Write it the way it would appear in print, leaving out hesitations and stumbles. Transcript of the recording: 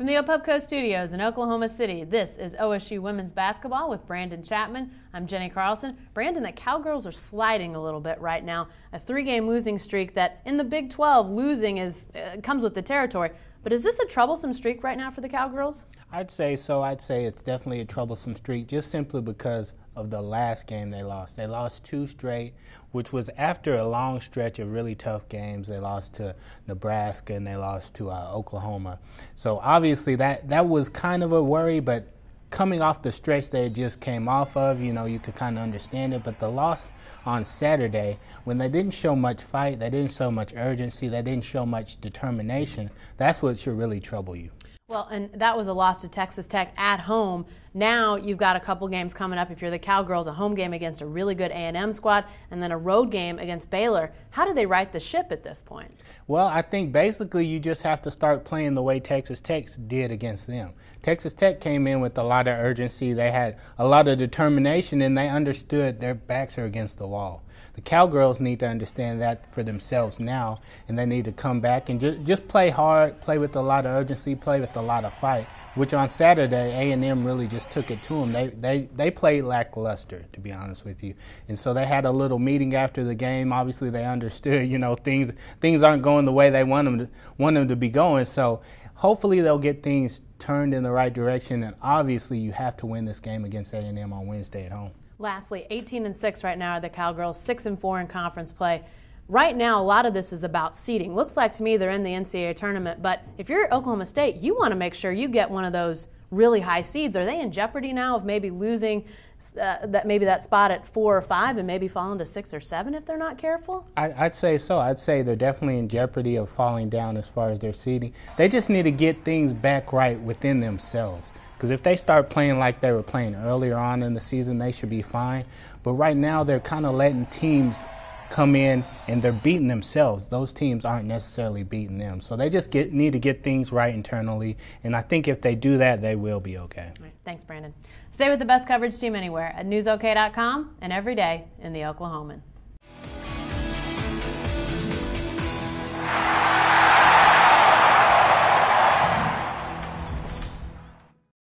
From the Opubco Studios in Oklahoma City, this is OSU Women's Basketball with Brandon Chatmon. I'm Jenni Carlson. Brandon, the Cowgirls are sliding a little bit right now. A 3-game losing streak that in the Big 12, losing comes with the territory. But is this a troublesome streak right now for the Cowgirls? I'd say so. I'd say it's definitely a troublesome streak just simply because of the last game they lost. They lost 2 straight, which was after a long stretch of really tough games. They lost to Nebraska and they lost to Oklahoma. So obviously that was kind of a worry, but coming off the stretch they just came off of, you could kind of understand it. But the loss on Saturday, when they didn't show much fight, they didn't show much urgency, they didn't show much determination, that's what should really trouble you. Well, and that was a loss to Texas Tech at home. Now you've got a couple games coming up if you're the Cowgirls, a home game against a really good A&M squad, and then a road game against Baylor. How do they right the ship at this point? Well, I think basically you just have to start playing the way Texas Tech did against them. Texas Tech came in with a lot of urgency. They had a lot of determination, and they understood their backs are against the wall. The Cowgirls need to understand that for themselves now, and they need to come back and just play hard, play with a lot of urgency, play with a lot of fight, which on Saturday, A&M really just took it to them. They played lackluster, to be honest with you. And so they had a little meeting after the game. Obviously, they understood, things aren't going the way they want them to be going. So hopefully they'll get things turned in the right direction, and obviously you have to win this game against A&M on Wednesday at home. Lastly, 18-6 right now are the Cowgirls, 6-4 in conference play. Right now, a lot of this is about seeding. Looks like to me they're in the NCAA tournament, but if you're at Oklahoma State, you want to make sure you get one of those really high seeds. Are they in jeopardy now of maybe losing that spot at 4 or 5 and maybe falling to 6 or 7 if they're not careful? I'd say so. I'd say they're definitely in jeopardy of falling down as far as their seeding. They just need to get things back right within themselves. Because if they start playing like they were playing earlier on in the season, they should be fine. But right now, they're kind of letting teams come in and they're beating themselves. Those teams aren't necessarily beating them. So they just need to get things right internally. And I think if they do that, they will be okay. All right. Thanks, Brandon. Stay with the best coverage team anywhere at newsok.com and every day in the Oklahoman.